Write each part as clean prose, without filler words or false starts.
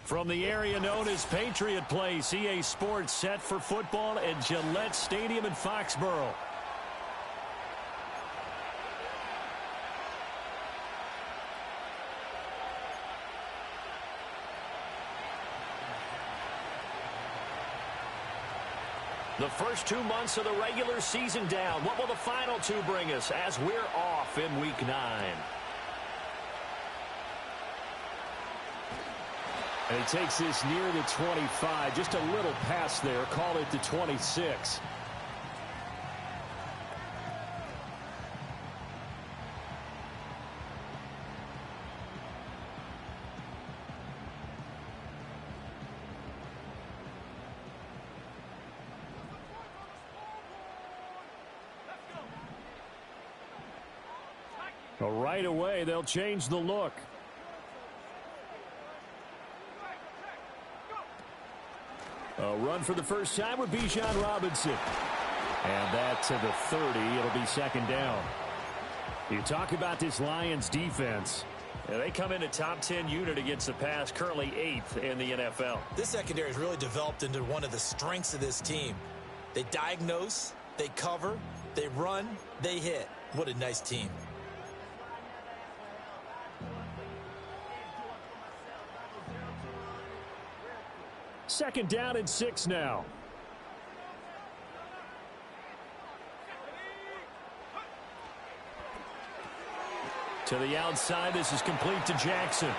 From the area known as Patriot Place, EA Sports set for football at Gillette Stadium in Foxborough. The first 2 months of the regular season down. What will the final two bring us as we're off in Week 9? And he takes this near the 25. Just a little pass there. Call it the 26. Well, right away, they'll change the look. A run for the first time with Bijan Robinson. And that to the 30. It'll be second down. You talk about this Lions defense. Yeah, they come in a top 10 unit against the pass, currently 8th in the NFL. This secondary has really developed into one of the strengths of this team. They diagnose, they cover, they run, they hit. What a nice team. Second down and 6 now. To the outside, this is complete to Jackson.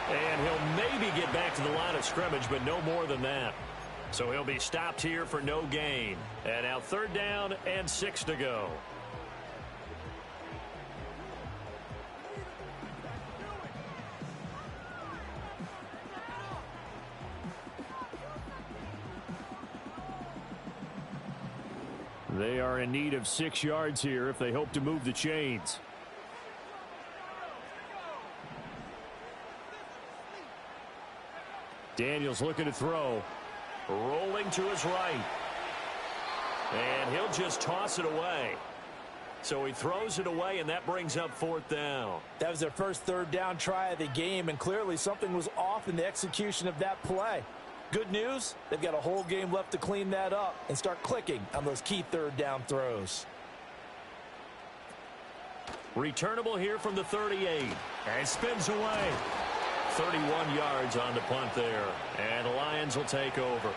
And he'll maybe get back to the line of scrimmage, but no more than that. So he'll be stopped here for no gain. And now third down and 6 to go. They are in need of 6 yards here if they hope to move the chains. Daniels looking to throw. Rolling to his right. And he'll just toss it away. So he throws it away, and that brings up fourth down. That was their first third down try of the game, and clearly something was off in the execution of that play. Good news, they've got a whole game left to clean that up and start clicking on those key third down throws. Returnable here from the 38. And spins away. 31 yards on the punt there. And the Lions will take over.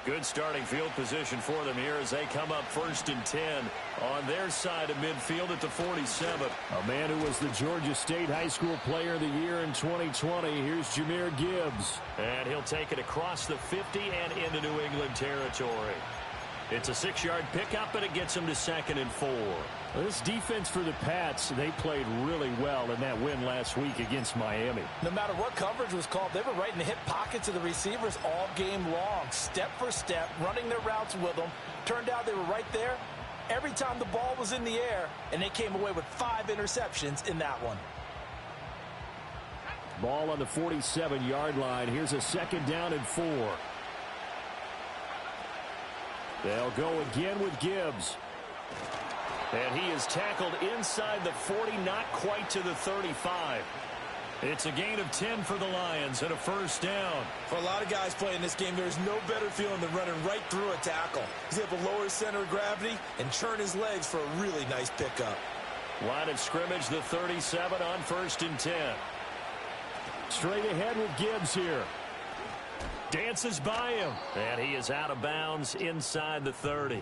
Good starting field position for them here as they come up 1st and 10 on their side of midfield at the 47. A man who was the Georgia State High School Player of the Year in 2020. Here's Jahmyr Gibbs. And he'll take it across the 50 and into New England territory. It's a 6-yard pickup, and it gets him to 2nd and 4. Well, this defense for the Pats, they played really well in that win last week against Miami. No matter what coverage was called, they were right in the hip pockets of the receivers all game long, step for step, running their routes with them. Turned out they were right there every time the ball was in the air, and they came away with 5 interceptions in that one. Ball on the 47-yard line. Here's a 2nd down and 4. They'll go again with Gibbs. And he is tackled inside the 40, not quite to the 35. It's a gain of 10 for the Lions and a first down. For a lot of guys playing this game, there's no better feeling than running right through a tackle. He's able to lower his center of gravity and churn his legs for a really nice pickup. Line of scrimmage, the 37 on 1st and 10. Straight ahead with Gibbs here. Dances by him. And he is out of bounds inside the 30.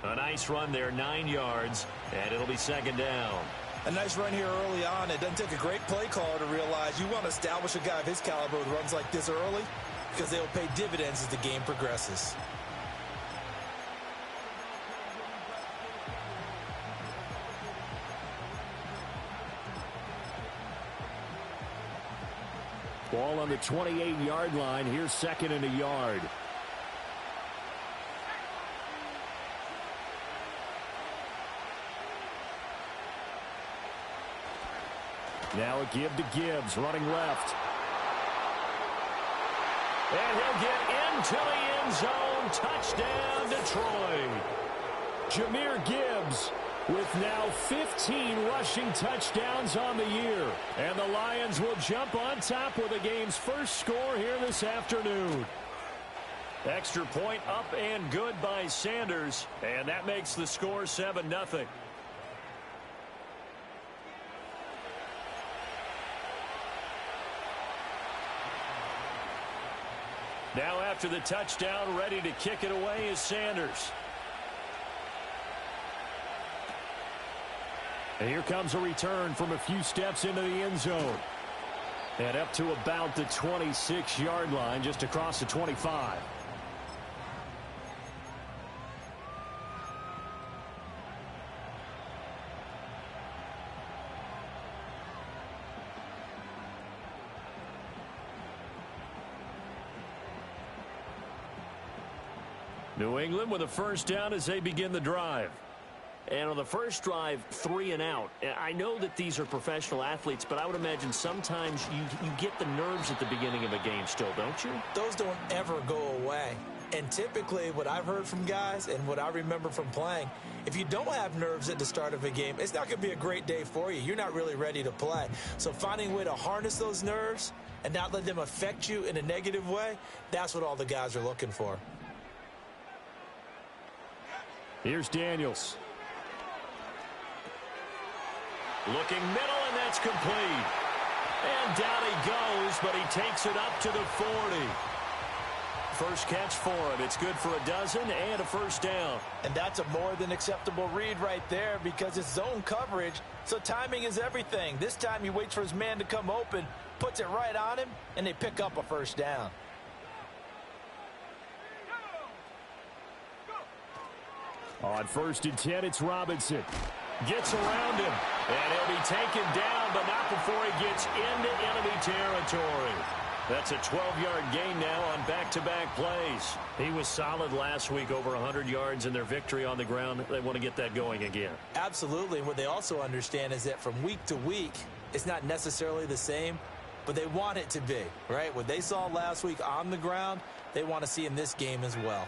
A nice run there, 9 yards, and it'll be 2nd down. A nice run here early on. It doesn't take a great play caller to realize you want to establish a guy of his caliber who runs like this early because they will pay dividends as the game progresses. Ball on the 28-yard line. Here's 2nd and a yard. Now a give to Gibbs, running left. And he'll get into the end zone. Touchdown, Detroit. Jahmyr Gibbs with now 15 rushing touchdowns on the year. And the Lions will jump on top with the game's first score here this afternoon. Extra point up and good by Sanders. And that makes the score 7-0. Now after the touchdown, ready to kick it away is Sanders. And here comes a return from a few steps into the end zone. And up to about the 26-yard line, just across the 25. New England with a first down as they begin the drive. And on the first drive, 3 and out. I know that these are professional athletes, but I would imagine sometimes you get the nerves at the beginning of a game still, don't you? Those don't ever go away. And typically what I've heard from guys and what I remember from playing, if you don't have nerves at the start of a game, it's not going to be a great day for you. You're not really ready to play. So finding a way to harness those nerves and not let them affect you in a negative way, that's what all the guys are looking for. Here's Daniels. Looking middle, and that's complete. And down he goes, but he takes it up to the 40. First catch for him. It's good for a dozen and a first down. And that's a more than acceptable read right there because it's zone coverage, so timing is everything. This time he waits for his man to come open, puts it right on him, and they pick up a first down. On 1st and 10, it's Robinson. Gets around him, and he'll be taken down, but not before he gets into enemy territory. That's a 12-yard gain now on back-to-back plays. He was solid last week, over 100 yards in their victory on the ground. They want to get that going again. Absolutely. What they also understand is that from week to week, it's not necessarily the same, but they want it to be, right? What they saw last week on the ground, they want to see in this game as well.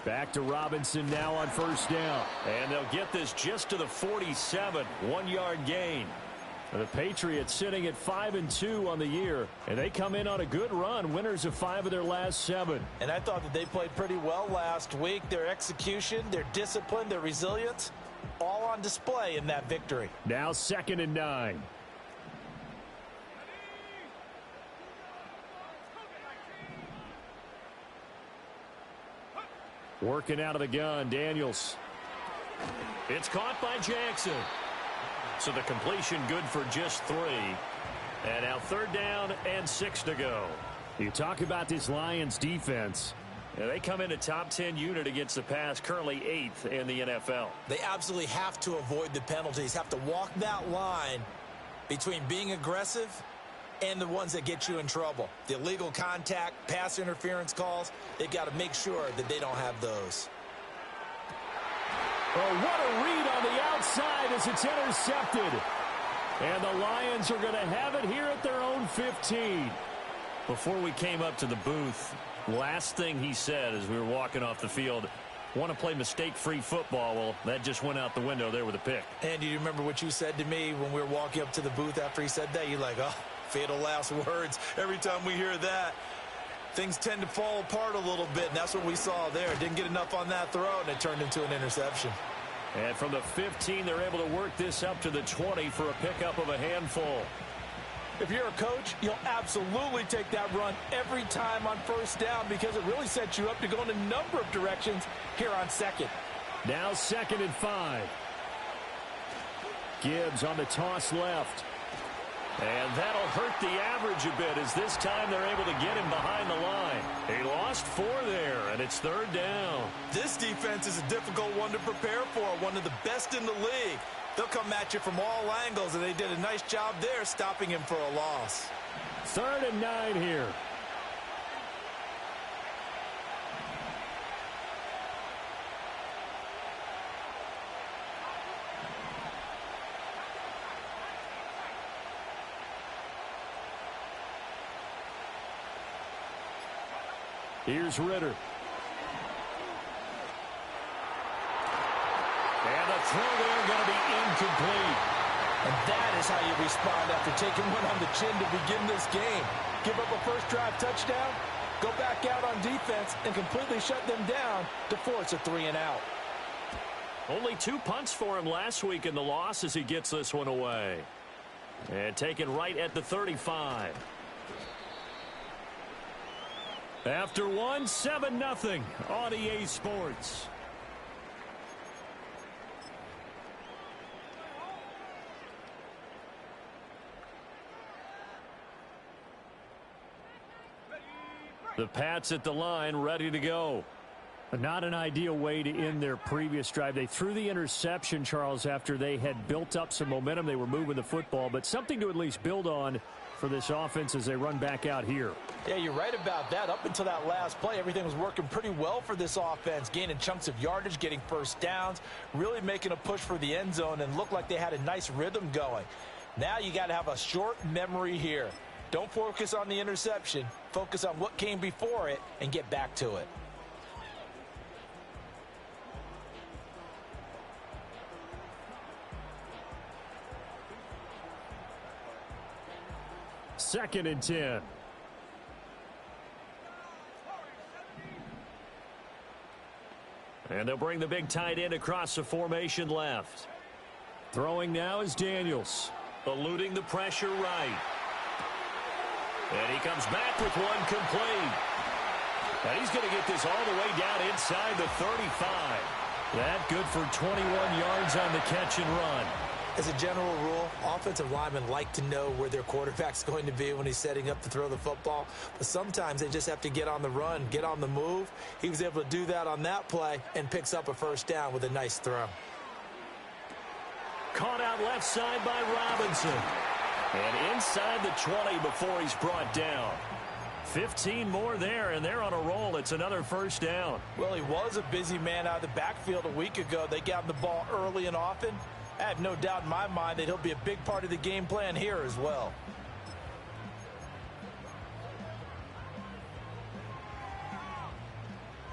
Back to Robinson now on 1st down. And they'll get this just to the 47, 1-yard gain. The Patriots sitting at 5-2 on the year, and they come in on a good run, winners of 5 of their last 7. And I thought that they played pretty well last week. Their execution, their discipline, their resilience, all on display in that victory. Now 2nd and 9. Working out of the gun, Daniels. It's caught by Jackson. So the completion good for just 3. And now 3rd down and 6 to go. You talk about this Lions defense. Yeah, they come in a top 10 unit against the pass, currently 8th in the NFL. They absolutely have to avoid the penalties, have to walk that line between being aggressive and the ones that get you in trouble. The illegal contact, pass interference calls, they've got to make sure that they don't have those. Oh, what a read on the outside as it's intercepted. And the Lions are going to have it here at their own 15. Before we came up to the booth, last thing he said as we were walking off the field, want to play mistake-free football. Well, that just went out the window there with a pick. And do you remember what you said to me when we were walking up to the booth after he said that? You're like, oh, fatal last words. Every time we hear that, things tend to fall apart a little bit, and that's what we saw there. Didn't get enough on that throw, and it turned into an interception. And from the 15, they're able to work this up to the 20 for a pickup of a handful. If you're a coach, you'll absolutely take that run every time on 1st down because it really sets you up to go in a number of directions here on 2nd. Now 2nd and 5. Gibbs on the toss left. And that'll hurt the average a bit as this time they're able to get him behind the line. He lost 4 there, and it's 3rd down. This defense is a difficult one to prepare for, one of the best in the league. They'll come at you from all angles, and they did a nice job there stopping him for a loss. 3rd and 9 here. Here's Ritter. And the throw there going to be incomplete. And that is how you respond after taking one on the chin to begin this game. Give up a first drive touchdown, go back out on defense, and completely shut them down to force a 3-and-out. Only 2 punts for him last week in the loss as he gets this one away. And taken right at the 35. After one, 7-0 on EA Sports. The Pats at the line, ready to go. Not an ideal way to end their previous drive. They threw the interception, Charles, after they had built up some momentum. They were moving the football, but something to at least build on for this offense as they run back out here. Yeah, you're right about that. Up until that last play, everything was working pretty well for this offense, gaining chunks of yardage, getting first downs, really making a push for the end zone, and looked like they had a nice rhythm going. Now you got to have a short memory here. Don't focus on the interception. Focus on what came before it and get back to it. Second and 10. And they'll bring the big tight end across the formation left. Throwing now is Daniels. Eluding the pressure right. And he comes back with one complete. And he's going to get this all the way down inside the 35. That good for 21 yards on the catch and run. As a general rule, offensive linemen like to know where their quarterback's going to be when he's setting up to throw the football. But sometimes they just have to get on the run, get on the move. He was able to do that on that play and picks up a first down with a nice throw. Caught out left side by Robinson. And inside the 20 before he's brought down. 15 more there, and they're on a roll. It's another first down. Well, he was a busy man out of the backfield a week ago. They got him the ball early and often. I have no doubt in my mind that he'll be a big part of the game plan here as well.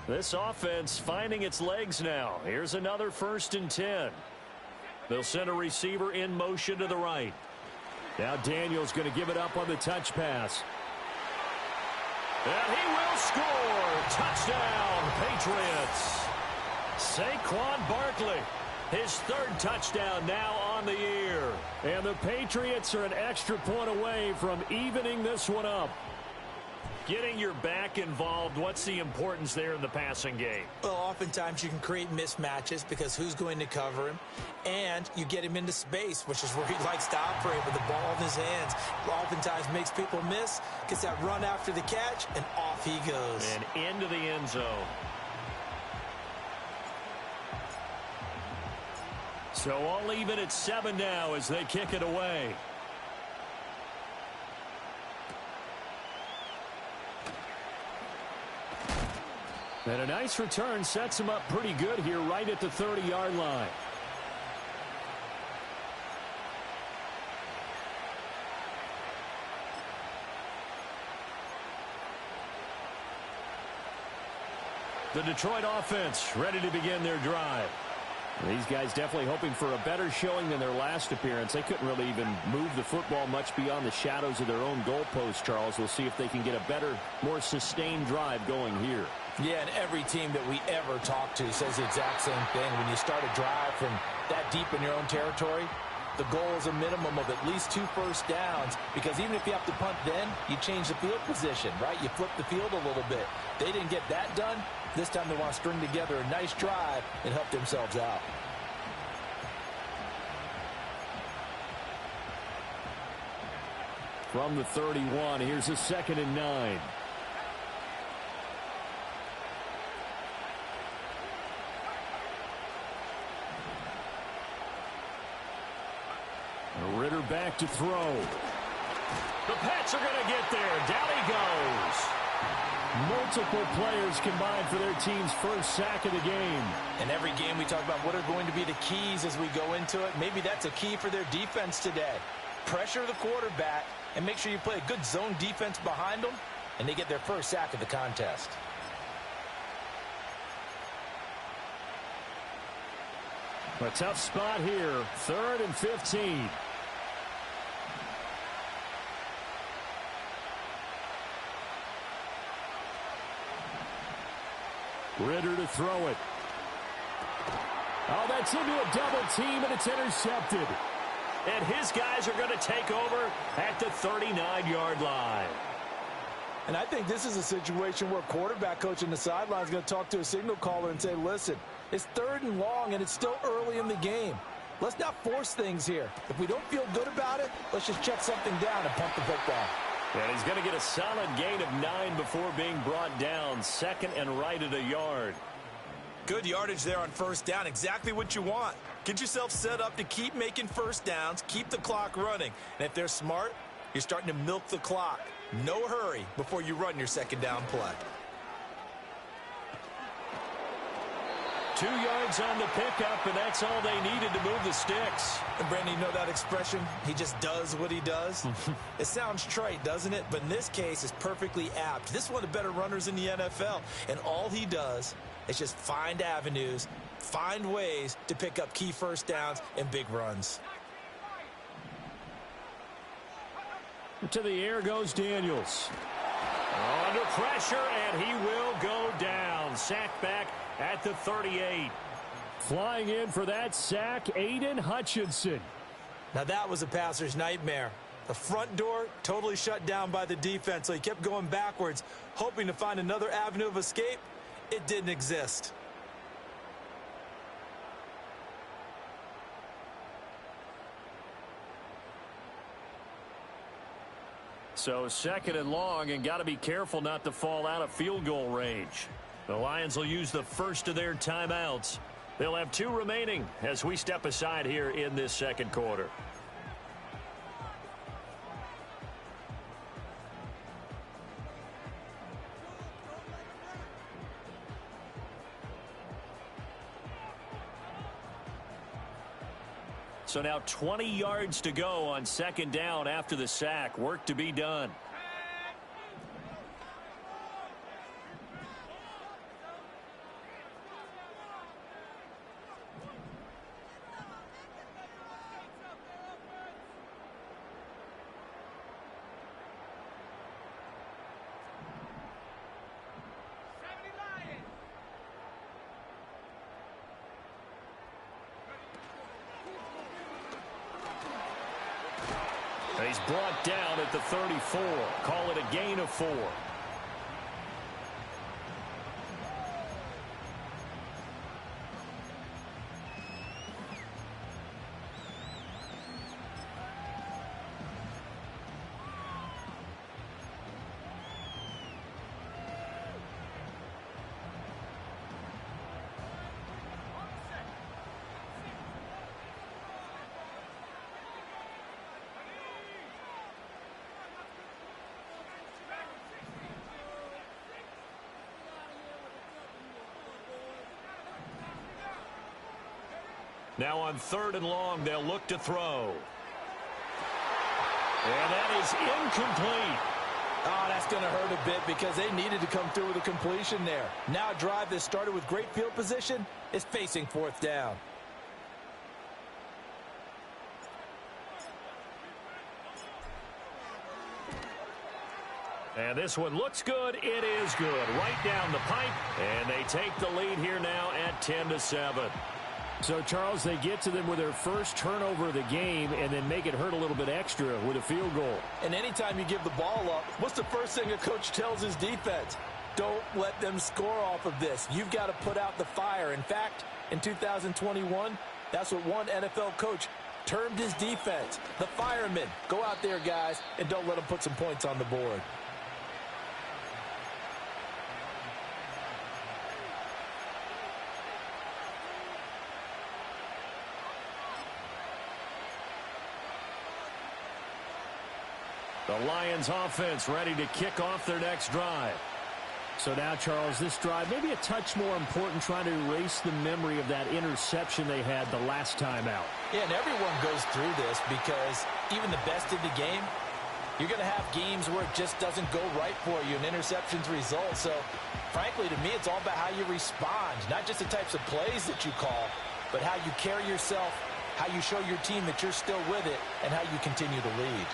This offense finding its legs now. Here's another first and 10. They'll send a receiver in motion to the right. Now Daniels going to give it up on the touch pass. And he will score. Touchdown, Patriots. Saquon Barkley. His third touchdown now on the year. And the Patriots are an extra point away from evening this one up. Getting your back involved, what's the importance there in the passing game? Well, oftentimes you can create mismatches because who's going to cover him? And you get him into space, which is where he likes to operate with the ball in his hands. Oftentimes makes people miss, gets that run after the catch, and off he goes. And into the end zone. So all even at 7 now as they kick it away. And a nice return sets him up pretty good here right at the 30-yard line. The Detroit offense ready to begin their drive. These guys definitely hoping for a better showing than their last appearance. They couldn't really even move the football much beyond the shadows of their own goalpost, Charles. We'll see if they can get a better, more sustained drive going here. Yeah, and every team that we ever talk to says the exact same thing. When you start a drive from that deep in your own territory, the goal is a minimum of at least 2 first downs, because even if you have to punt then, you change the field position, right? You flip the field a little bit. They didn't get that done. This time they want to string together a nice drive and help themselves out. From the 31, here's a 2nd and 9. Ritter back to throw. The Pats are going to get there. Down he goes. Multiple players combined for their team's first sack of the game. In every game we talk about what are going to be the keys as we go into it. Maybe that's a key for their defense today. Pressure the quarterback and make sure you play a good zone defense behind them, and they get their first sack of the contest. A tough spot here. 3rd and 15. Ritter to throw it. Oh, that's into a double team, and it's intercepted. And his guys are going to take over at the 39-yard line. And I think this is a situation where quarterback coach on the sideline is going to talk to a signal caller and say, listen, it's 3rd and long, and it's still early in the game. Let's not force things here. If we don't feel good about it, let's just check something down and pump the football. And he's going to get a solid gain of 9 before being brought down. 2nd and right at a yard. Good yardage there on 1st down. Exactly what you want. Get yourself set up to keep making 1st downs, keep the clock running. And if they're smart, you're starting to milk the clock. No hurry before you run your 2nd down play. 2 yards on the pickup, and that's all they needed to move the sticks. And Brandon, you know that expression? He just does what he does? It sounds trite, doesn't it? But in this case, it's perfectly apt. This is one of the better runners in the NFL. And all he does is just find avenues, find ways to pick up key 1st downs and big runs. To the air goes Daniels. Under pressure, and he will go down. Sacked back at the 38. Flying in for that sack, Aiden Hutchinson. Now that was a passer's nightmare. The front door totally shut down by the defense, so he kept going backwards, hoping to find another avenue of escape. It didn't exist. So 2nd and long, and got to be careful not to fall out of field goal range. The Lions will use the first of their timeouts. They'll have 2 remaining as we step aside here in this 2nd quarter. So now 20 yards to go on 2nd down after the sack. Work to be done. He's brought down at the 34. Call it a gain of 4. Now on 3rd and long, they'll look to throw. And that is incomplete. Oh, that's going to hurt a bit because they needed to come through with a completion there. Now a drive that started with great field position is facing 4th down. And this one looks good. It is good. Right down the pipe. And they take the lead here now at 10-7. So, Charles, they get to them with their first turnover of the game and then make it hurt a little bit extra with a field goal. And anytime you give the ball up, what's the first thing a coach tells his defense? Don't let them score off of this. You've got to put out the fire. In fact, in 2021, that's what one NFL coach termed his defense. The firemen. Go out there, guys, and don't let them put some points on the board. The Lions offense ready to kick off their next drive. So now, Charles, this drive maybe a touch more important, trying to erase the memory of that interception they had the last time out. Yeah, and everyone goes through this because even the best in the game, you're going to have games where it just doesn't go right for you and interceptions result. So, frankly, to me, it's all about how you respond, not just the types of plays that you call, but how you carry yourself, how you show your team that you're still with it, and how you continue to lead.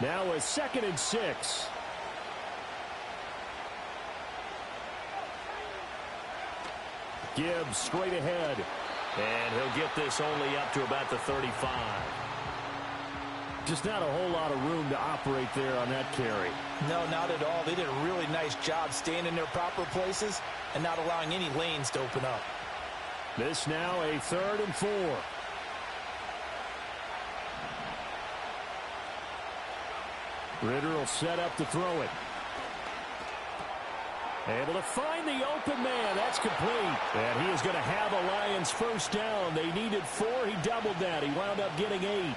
Now a 2nd and 6. Gibbs straight ahead. And he'll get this only up to about the 35. Just not a whole lot of room to operate there on that carry. No, not at all. They did a really nice job staying in their proper places and not allowing any lanes to open up. This now a 3rd and 4. Ridder will set up to throw it. Able to find the open man. That's complete. And he is going to have a Lions first down. They needed 4. He doubled that. He wound up getting 8.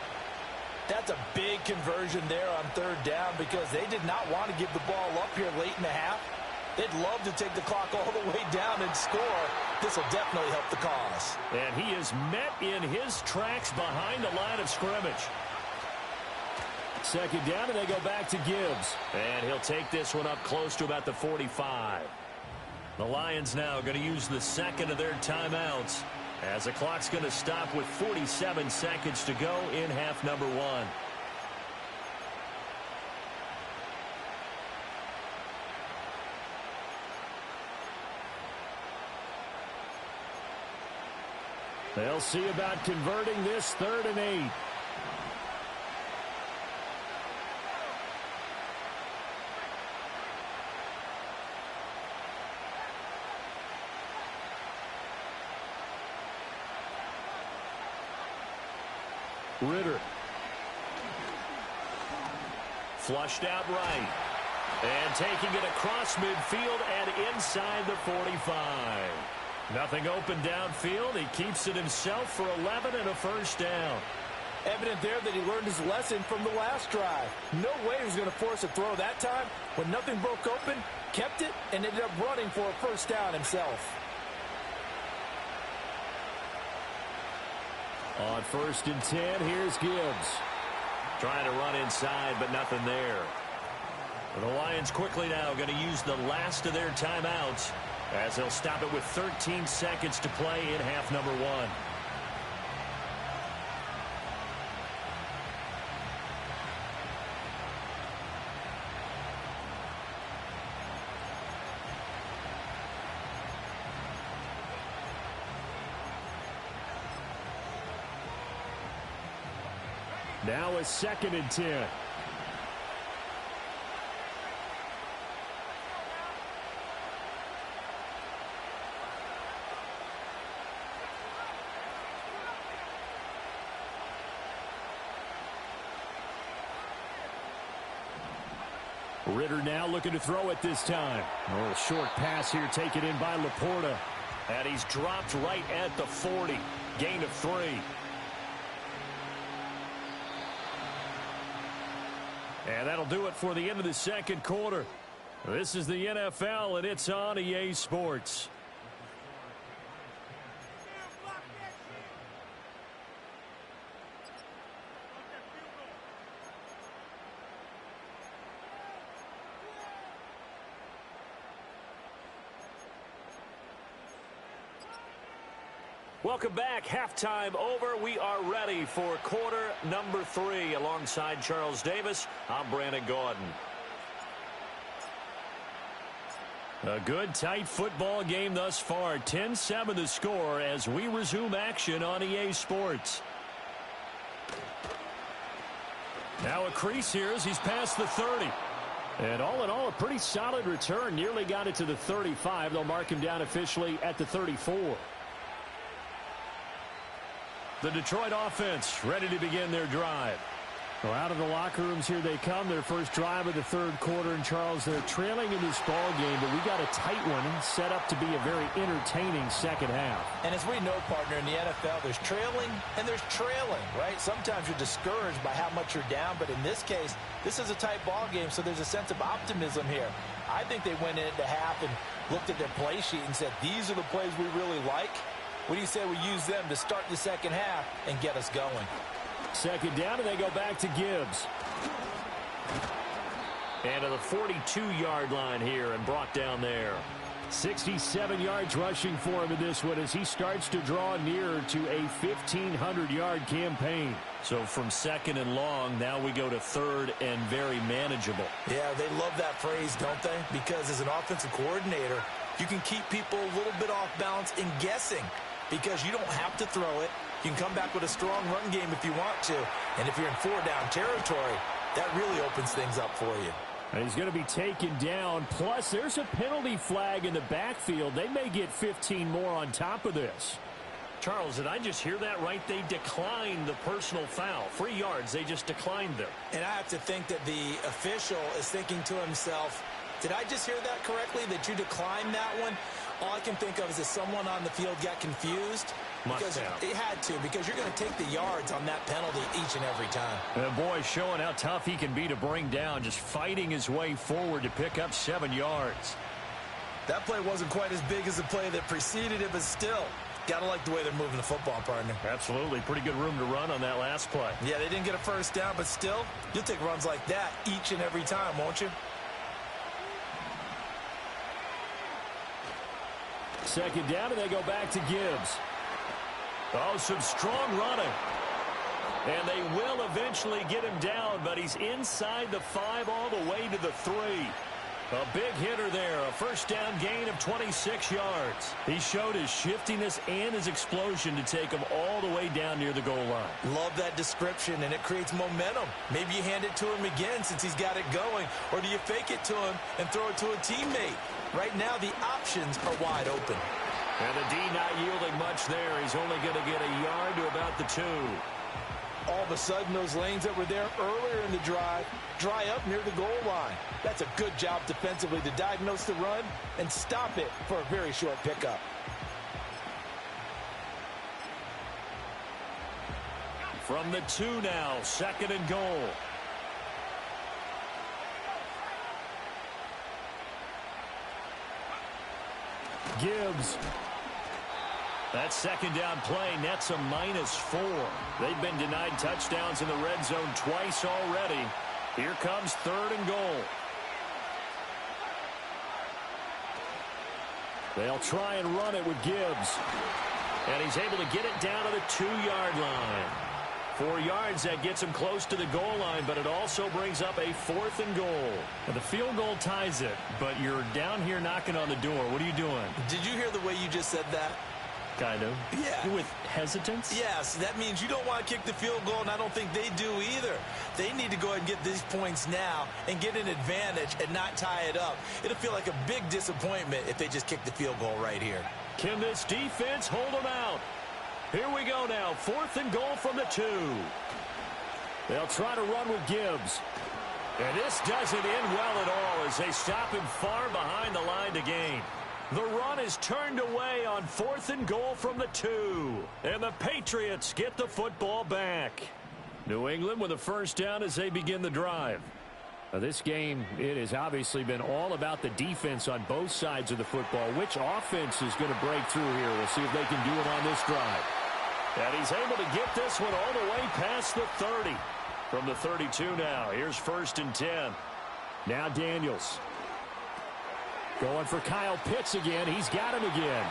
That's a big conversion there on 3rd down because they did not want to give the ball up here late in the half. They'd love to take the clock all the way down and score. This will definitely help the cause. And he is met in his tracks behind the line of scrimmage. 2nd down, and they go back to Gibbs. And he'll take this one up close to about the 45. The Lions now going to use the 2nd of their timeouts as the clock's going to stop with 47 seconds to go in half number 1. They'll see about converting this 3rd and 8. Ridder. Flushed out right. And taking it across midfield and inside the 45. Nothing open downfield. He keeps it himself for 11 and a first down. Evident there that he learned his lesson from the last drive. No way he was going to force a throw that time. When nothing broke open, kept it, and ended up running for a first down himself. On 1st and 10, here's Gibbs. Trying to run inside, but nothing there. The Lions quickly now going to use the last of their timeouts as they'll stop it with 13 seconds to play in half number 1. Now a 2nd and 10. Ridder now looking to throw it this time. A little short pass here taken in by Laporta. And he's dropped right at the 40. Gain of 3. And that'll do it for the end of the 2nd quarter. This is the NFL, and it's on EA Sports. Welcome back. Halftime over. We are ready for quarter number 3. Alongside Charles Davis, I'm Brandon Gaudin. A good, tight football game thus far. 10-7 the score as we resume action on EA Sports. Now a crease here as he's past the 30. And all in all, a pretty solid return. Nearly got it to the 35. They'll mark him down officially at the 34. The Detroit offense ready to begin their drive. Well, out of the locker rooms here they come. Their first drive of the 3rd quarter. And, Charles, they're trailing in this ball game, but we got a tight one set up to be a very entertaining second half. And as we know, partner, in the NFL, there's trailing and there's trailing, right? Sometimes you're discouraged by how much you're down, but in this case, this is a tight ball game, so there's a sense of optimism here. I think they went into half and looked at their play sheet and said, these are the plays we really like. What do you say we use them to start the second half and get us going? Second down, and they go back to Gibbs. And to the 42-yard line here and brought down there. 67 yards rushing for him in this one as he starts to draw nearer to a 1,500-yard campaign. So from second and long, now we go to third and very manageable. Yeah, they love that phrase, don't they? Because as an offensive coordinator, you can keep people a little bit off balance in guessing because you don't have to throw it. You can come back with a strong run game if you want to. And if you're in four-down territory, that really opens things up for you. And he's going to be taken down. Plus, there's a penalty flag in the backfield. They may get 15 more on top of this. Charles, did I just hear that right? They declined the personal foul. 3 yards, they just declined them. And I have to think that the official is thinking to himself, did I just hear that correctly, that you declined that one? All I can think of is that someone on the field got confused. Must have. It had to, because you're going to take the yards on that penalty each and every time. And boy, showing how tough he can be to bring down, just fighting his way forward to pick up 7 yards. That play wasn't quite as big as the play that preceded it, but still, got to like the way they're moving the football, partner. Absolutely. Pretty good room to run on that last play. Yeah, they didn't get a first down, but still, you'll take runs like that each and every time, won't you? Second down, and they go back to Gibbs. Oh, some strong running. And they will eventually get him down, but he's inside the 5 all the way to the 3. A big hitter there, a first down gain of 26 yards. He showed his shiftiness and his explosion to take him all the way down near the goal line. Love that description, and it creates momentum. Maybe you hand it to him again since he's got it going, or do you fake it to him and throw it to a teammate? Right now, the options are wide open. And the D not yielding much there. He's only going to get a yard to about the 2. All of a sudden, those lanes that were there earlier in the drive dry up near the goal line. That's a good job defensively to diagnose the run and stop it for a very short pickup. From the 2 now, second and goal. Gibbs. That second down play nets a -4. They've been denied touchdowns in the red zone twice already. Here comes third and goal. They'll try and run it with Gibbs. And he's able to get it down to the 2-yard line. 4 yards, that gets him close to the goal line, but it also brings up a 4th and goal. Now, the field goal ties it, but you're down here knocking on the door. What are you doing? Did you hear the way you just said that? Kind of. Yeah. With hesitance? Yes, that means you don't want to kick the field goal, and I don't think they do either. They need to go ahead and get these points now and get an advantage and not tie it up. It'll feel like a big disappointment if they just kick the field goal right here. Can this defense hold them out? Here we go now, 4th and goal from the 2. They'll try to run with Gibbs. And this doesn't end well at all as they stop him far behind the line to gain. The run is turned away on 4th and goal from the 2. And the Patriots get the football back. New England with a first down as they begin the drive. Now, this game, it has obviously been all about the defense on both sides of the football. Which offense is going to break through here? We'll see if they can do it on this drive. And he's able to get this one all the way past the 30. From the 32 now, here's 1st and 10. Now Daniels. Going for Kyle Pitts again. He's got him again.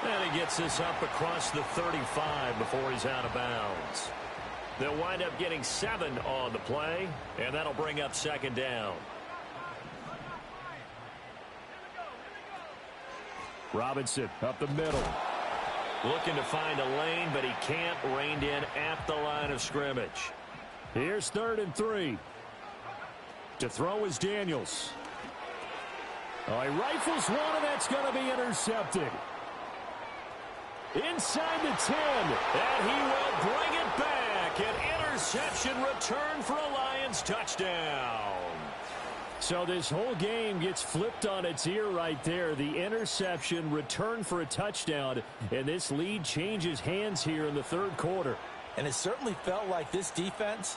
And he gets this up across the 35 before he's out of bounds. They'll wind up getting 7 on the play, and that'll bring up 2nd down. Robinson up the middle. Looking to find a lane, but he can't. Reined in at the line of scrimmage. Here's 3rd and 3. To throw is Daniels. Oh, he rifles one, and that's going to be intercepted. Inside the 10. And he will bring it back. An interception return for a Lions touchdown. So this whole game gets flipped on its ear right there. The interception, return for a touchdown, and this lead changes hands here in the 3rd quarter. And it certainly felt like this defense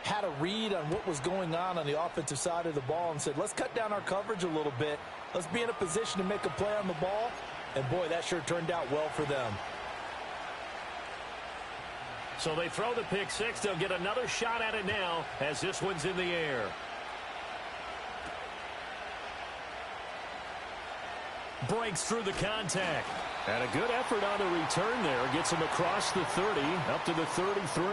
had a read on what was going on the offensive side of the ball and said, let's cut down our coverage a little bit. Let's be in a position to make a play on the ball. And, boy, that sure turned out well for them. So they throw the pick six. They'll get another shot at it now as this one's in the air. Breaks through the contact. And a good effort on the return there. Gets him across the 30, up to the 33.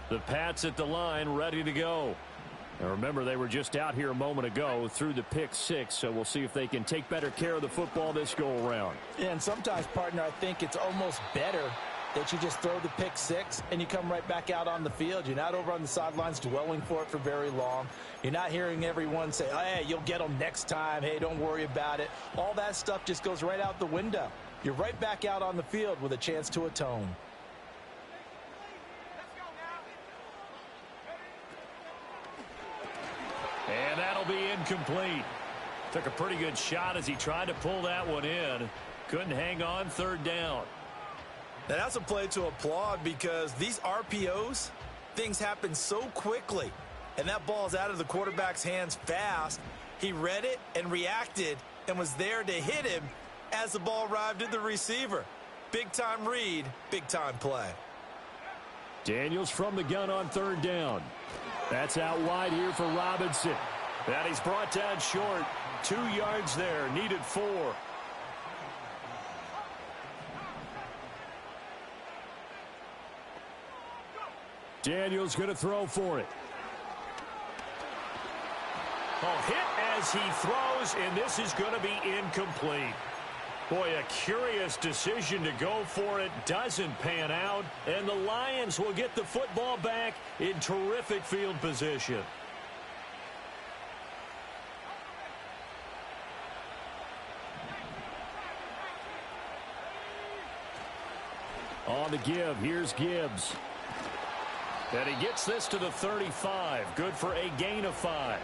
The Pats at the line, ready to go. Now remember, they were just out here a moment ago through the pick six, so we'll see if they can take better care of the football this go-around. Yeah, and sometimes, partner, I think it's almost better that you just throw the pick six and you come right back out on the field. You're not over on the sidelines dwelling for it for very long. You're not hearing everyone say, hey, you'll get them next time. Hey, don't worry about it. All that stuff just goes right out the window. You're right back out on the field with a chance to atone. And that'll be incomplete. Took a pretty good shot as he tried to pull that one in. Couldn't hang on, third down. Now, that's a play to applaud because these RPOs, things happen so quickly. And that ball's out of the quarterback's hands fast. He read it and reacted and was there to hit him as the ball arrived at the receiver. Big-time read, big-time play. Daniels from the gun on third down. That's out wide here for Robinson. And he's brought down short. 2 yards there, needed 4. Daniels going to throw for it. Oh, hit as he throws, and this is going to be incomplete. Boy, a curious decision to go for it. Doesn't pan out, and the Lions will get the football back in terrific field position. On the give, here's Gibbs. And he gets this to the 35. Good for a gain of 5.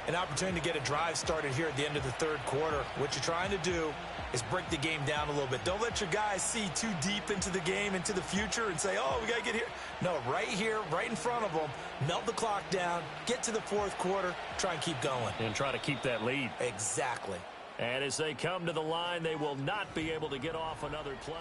An opportunity to get a drive started here at the end of the third quarter. What you're trying to do is break the game down a little bit. Don't let your guys see too deep into the game, into the future, and say, oh, we got to get here. No, right here, right in front of them, melt the clock down, get to the fourth quarter, try and keep going. And try to keep that lead. Exactly. And as they come to the line, they will not be able to get off another play.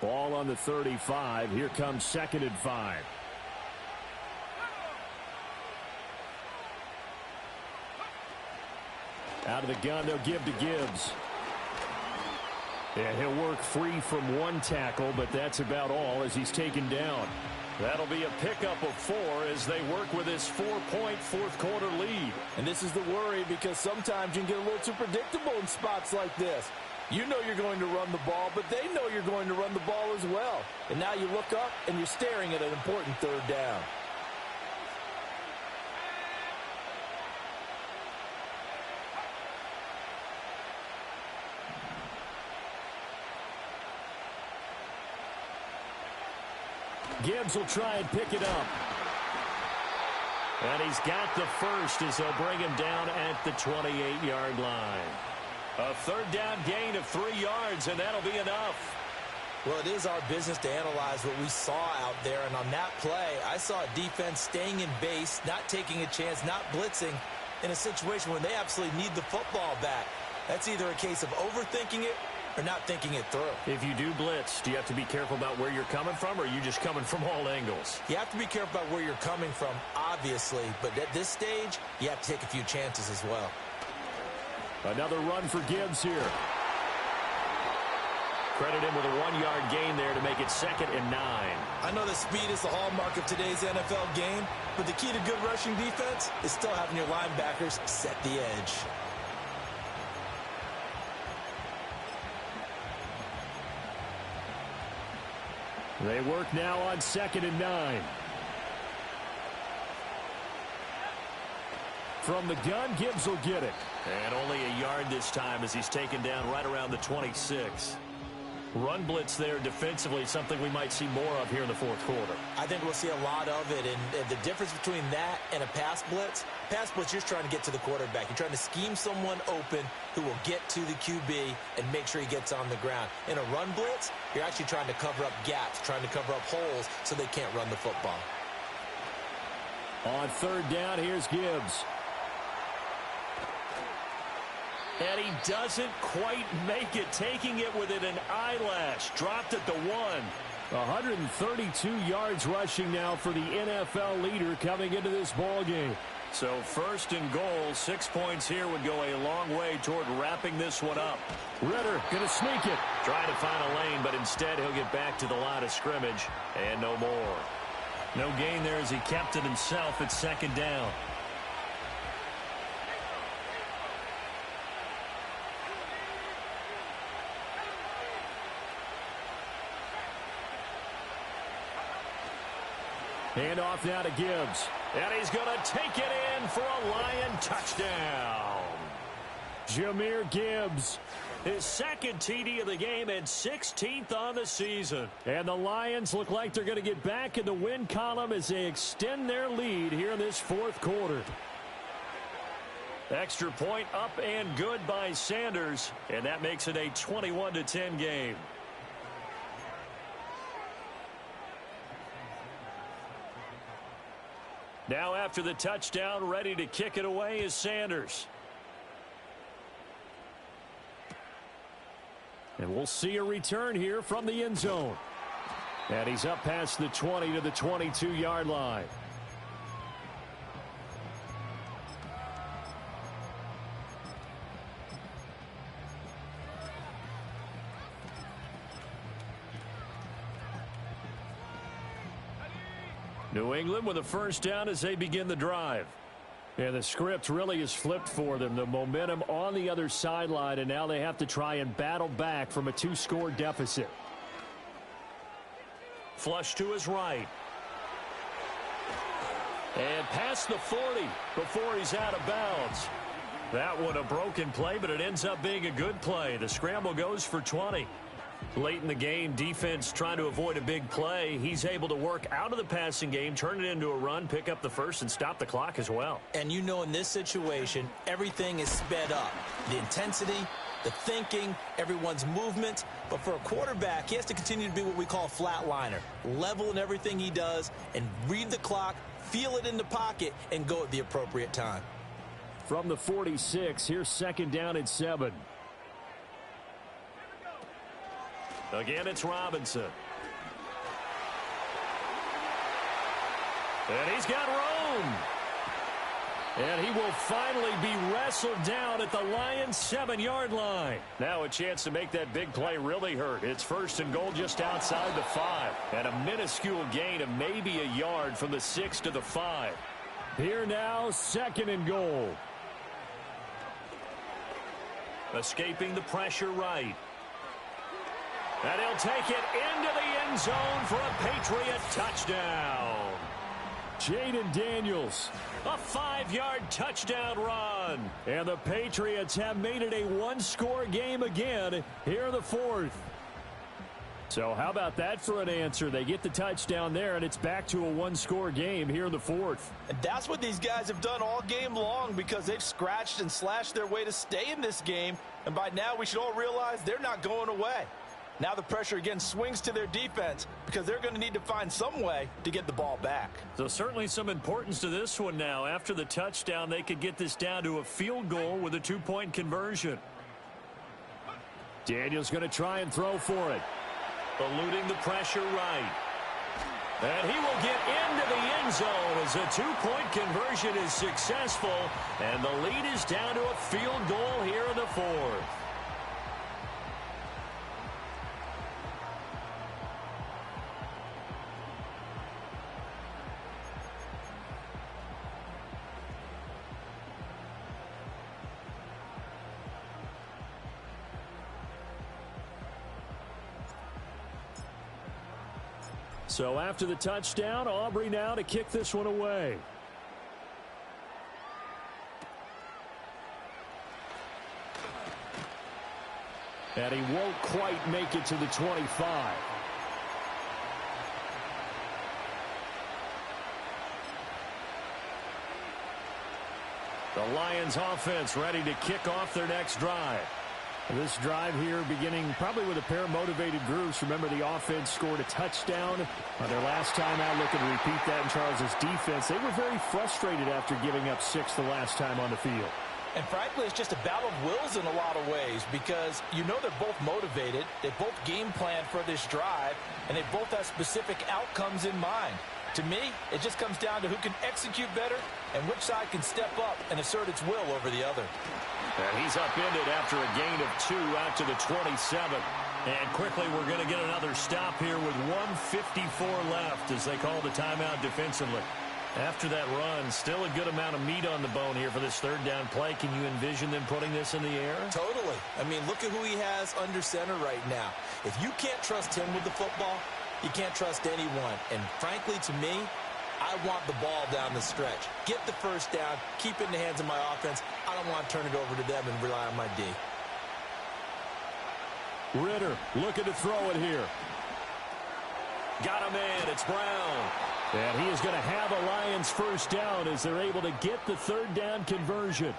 Ball on the 35. Here comes 2nd and 5. Out of the gun, they'll give to Gibbs. And he'll work free from one tackle, but that's about all as he's taken down. That'll be a pickup of 4 as they work with this 4-point fourth quarter lead. And this is the worry because sometimes you can get a little too predictable in spots like this. You know you're going to run the ball, but they know you're going to run the ball as well. And now you look up and you're staring at an important third down. Gibbs will try and pick it up. And he's got the first as they'll bring him down at the 28-yard line. A third down gain of 3 yards, and that'll be enough. Well, it is our business to analyze what we saw out there. And on that play, I saw a defense staying in base, not taking a chance, not blitzing in a situation where they absolutely need the football back. That's either a case of overthinking it or not thinking it through. If you do blitz, do you have to be careful about where you're coming from, or are you just coming from all angles? You have to be careful about where you're coming from, obviously. But at this stage, you have to take a few chances as well. Another run for Gibbs here. Credit him with a 1-yard gain there to make it 2nd and 9. I know that speed is the hallmark of today's NFL game, but the key to good rushing defense is still having your linebackers set the edge. They work now on 2nd and 9. from the gun. Gibbs will get it. And only a yard this time as he's taken down right around the 26. Run blitz there defensively, something we might see more of here in the fourth quarter. I think we'll see a lot of it, and the difference between that and a pass blitz, you're trying to get to the quarterback. You're trying to scheme someone open who will get to the QB and make sure he gets on the ground. In a run blitz, you're actually trying to cover up gaps, trying to cover up holes so they can't run the football. On third down, here's Gibbs. And he doesn't quite make it, taking it within an eyelash. Dropped at the 1. 132 yards rushing now for the NFL leader coming into this ball game. So first and goal, 6 points here would go a long way toward wrapping this one up. Ritter going to sneak it. Trying to find a lane, but instead he'll get back to the line of scrimmage and no more. No gain there as he kept it himself at second down. Hand off now to Gibbs. And he's going to take it in for a Lion touchdown. Jahmyr Gibbs. His second TD of the game and 16th on the season. And the Lions look like they're going to get back in the win column as they extend their lead here in this fourth quarter. Extra point up and good by Sanders. And that makes it a 21-10 game. Now after the touchdown, ready to kick it away is Sanders. And we'll see a return here from the end zone. And he's up past the 20 to the 22-yard line. New England with a first down as they begin the drive. And the script really is flipped for them. The momentum on the other sideline, and now they have to try and battle back from a 2-score deficit. Flush to his right. And past the 40 before he's out of bounds. That one a broken play, but it ends up being a good play. The scramble goes for 20. Late in the game, defense trying to avoid a big play. He's able to work out of the passing game, turn it into a run, pick up the first, and stop the clock as well. And you know in this situation, everything is sped up. The intensity, the thinking, everyone's movement. But for a quarterback, he has to continue to be what we call a flatliner. Level in everything he does and read the clock, feel it in the pocket, and go at the appropriate time. From the 46, here's second down and 7. Again, it's Robinson. And he's got room. And he will finally be wrestled down at the Lions' 7-yard line. Now a chance to make that big play really hurt. It's first and goal just outside the 5. And a minuscule gain of maybe a yard from the 6 to the 5. Here now, second and goal. Escaping the pressure right. And he'll take it into the end zone for a Patriot touchdown. Jaden Daniels. A 5-yard touchdown run. And the Patriots have made it a 1-score game again here in the fourth. So how about that for an answer? They get the touchdown there, and it's back to a 1-score game here in the fourth. And that's what these guys have done all game long because they've scratched and slashed their way to stay in this game. And by now we should all realize they're not going away. Now the pressure again swings to their defense because they're going to need to find some way to get the ball back. So certainly some importance to this one now. After the touchdown, they could get this down to a field goal with a 2-point conversion. Daniels going to try and throw for it. Eluding the pressure right. And he will get into the end zone as a 2-point conversion is successful. And the lead is down to a field goal here in the fourth. So after the touchdown, Aubrey now to kick this one away. And he won't quite make it to the 25. The Lions offense ready to kick off their next drive. This drive here beginning probably with a pair of motivated groups. Remember, the offense scored a touchdown on their last time out, looking to repeat that in Charles' defense. They were very frustrated after giving up 6 the last time on the field. And frankly, it's just a battle of wills in a lot of ways because you know they're both motivated. They both game plan for this drive, and they both have specific outcomes in mind. To me, it just comes down to who can execute better and which side can step up and assert its will over the other. And he's upended after a gain of 2 out to the 27. And quickly, we're going to get another stop here with 1:54 left as they call the timeout defensively. After that run, still a good amount of meat on the bone here for this third down play. Can you envision them putting this in the air? Totally. I mean, look at who he has under center right now. If you can't trust him with the football, you can't trust anyone. And frankly, to me, I want the ball down the stretch. Get the first down, keep it in the hands of my offense. I don't want to turn it over to them and rely on my D. Ritter looking to throw it here. Got a man. It's Brown. And he is going to have a Lions first down as they're able to get the third down conversion.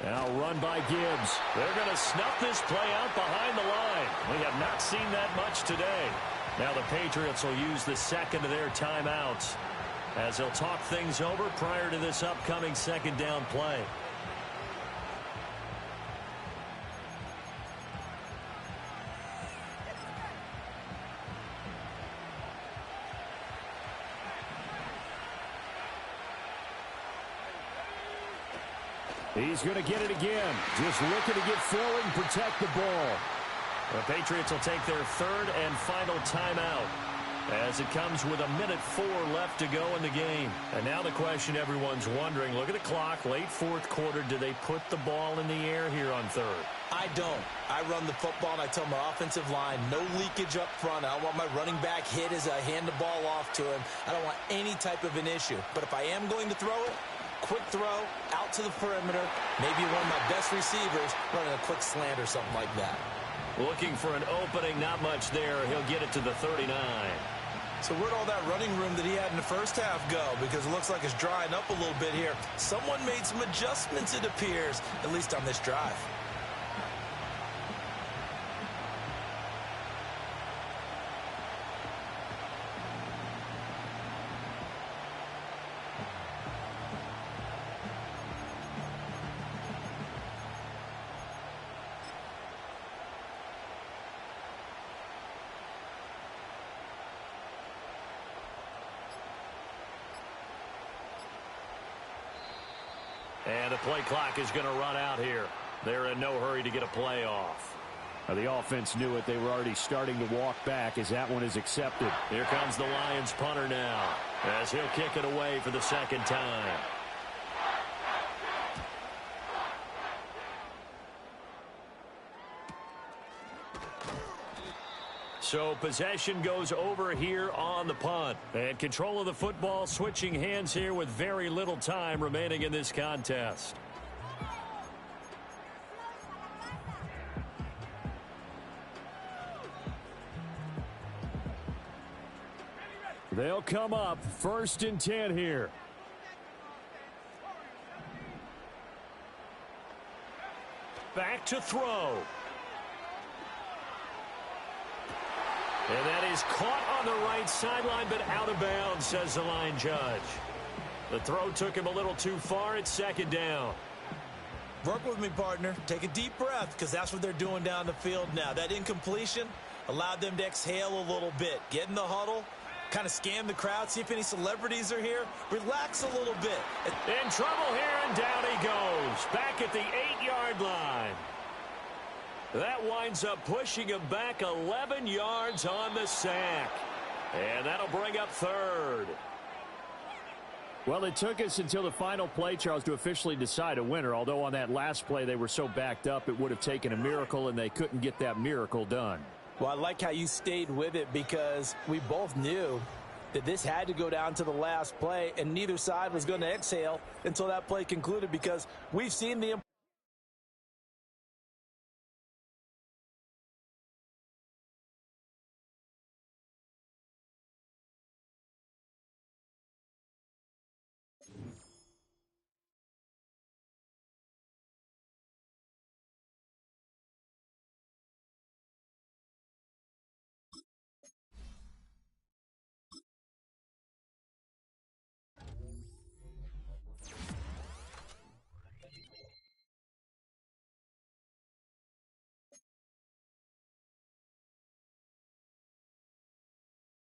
Now run by Gibbs. They're going to snuff this play out behind the line. We have not seen that much today. Now the Patriots will use the second of their timeouts as they'll talk things over prior to this upcoming second down play. He's going to get it again. Just looking to get forward and protect the ball. The Patriots will take their third and final timeout as it comes with 1:04 left to go in the game. And now the question everyone's wondering, look at the clock, late fourth quarter, do they put the ball in the air here on third? I don't. I run the football, and I tell my offensive line, no leakage up front. I don't want my running back hit as I hand the ball off to him. I don't want any type of an issue. But if I am going to throw it, quick throw, out to the perimeter, maybe one of my best receivers running a quick slant or something like that. Looking for an opening, not much there. He'll get it to the 39. So where'd all that running room that he had in the first half go? Because it looks like it's drying up a little bit here. Someone made some adjustments, it appears, at least on this drive. And the play clock is going to run out here. They're in no hurry to get a play off. Now, the offense knew it. They were already starting to walk back as that one is accepted. Here comes the Lions punter now as he'll kick it away for the second time. So possession goes over here on the punt. And control of the football switching hands here with very little time remaining in this contest. They'll come up 1st and 10 here. Back to throw. And that is caught on the right sideline, but out of bounds, says the line judge. The throw took him a little too far. It's second down. Work with me, partner. Take a deep breath, because that's what they're doing down the field now. That incompletion allowed them to exhale a little bit. Get in the huddle, kind of scan the crowd, see if any celebrities are here. Relax a little bit. In trouble here, and down he goes. Back at the 8-yard line. That winds up pushing him back 11 yards on the sack. And that'll bring up third. Well, it took us until the final play, Charles, to officially decide a winner, although on that last play they were so backed up it would have taken a miracle, and they couldn't get that miracle done. Well, I like how you stayed with it because we both knew that this had to go down to the last play, and neither side was going to exhale until that play concluded because we've seen the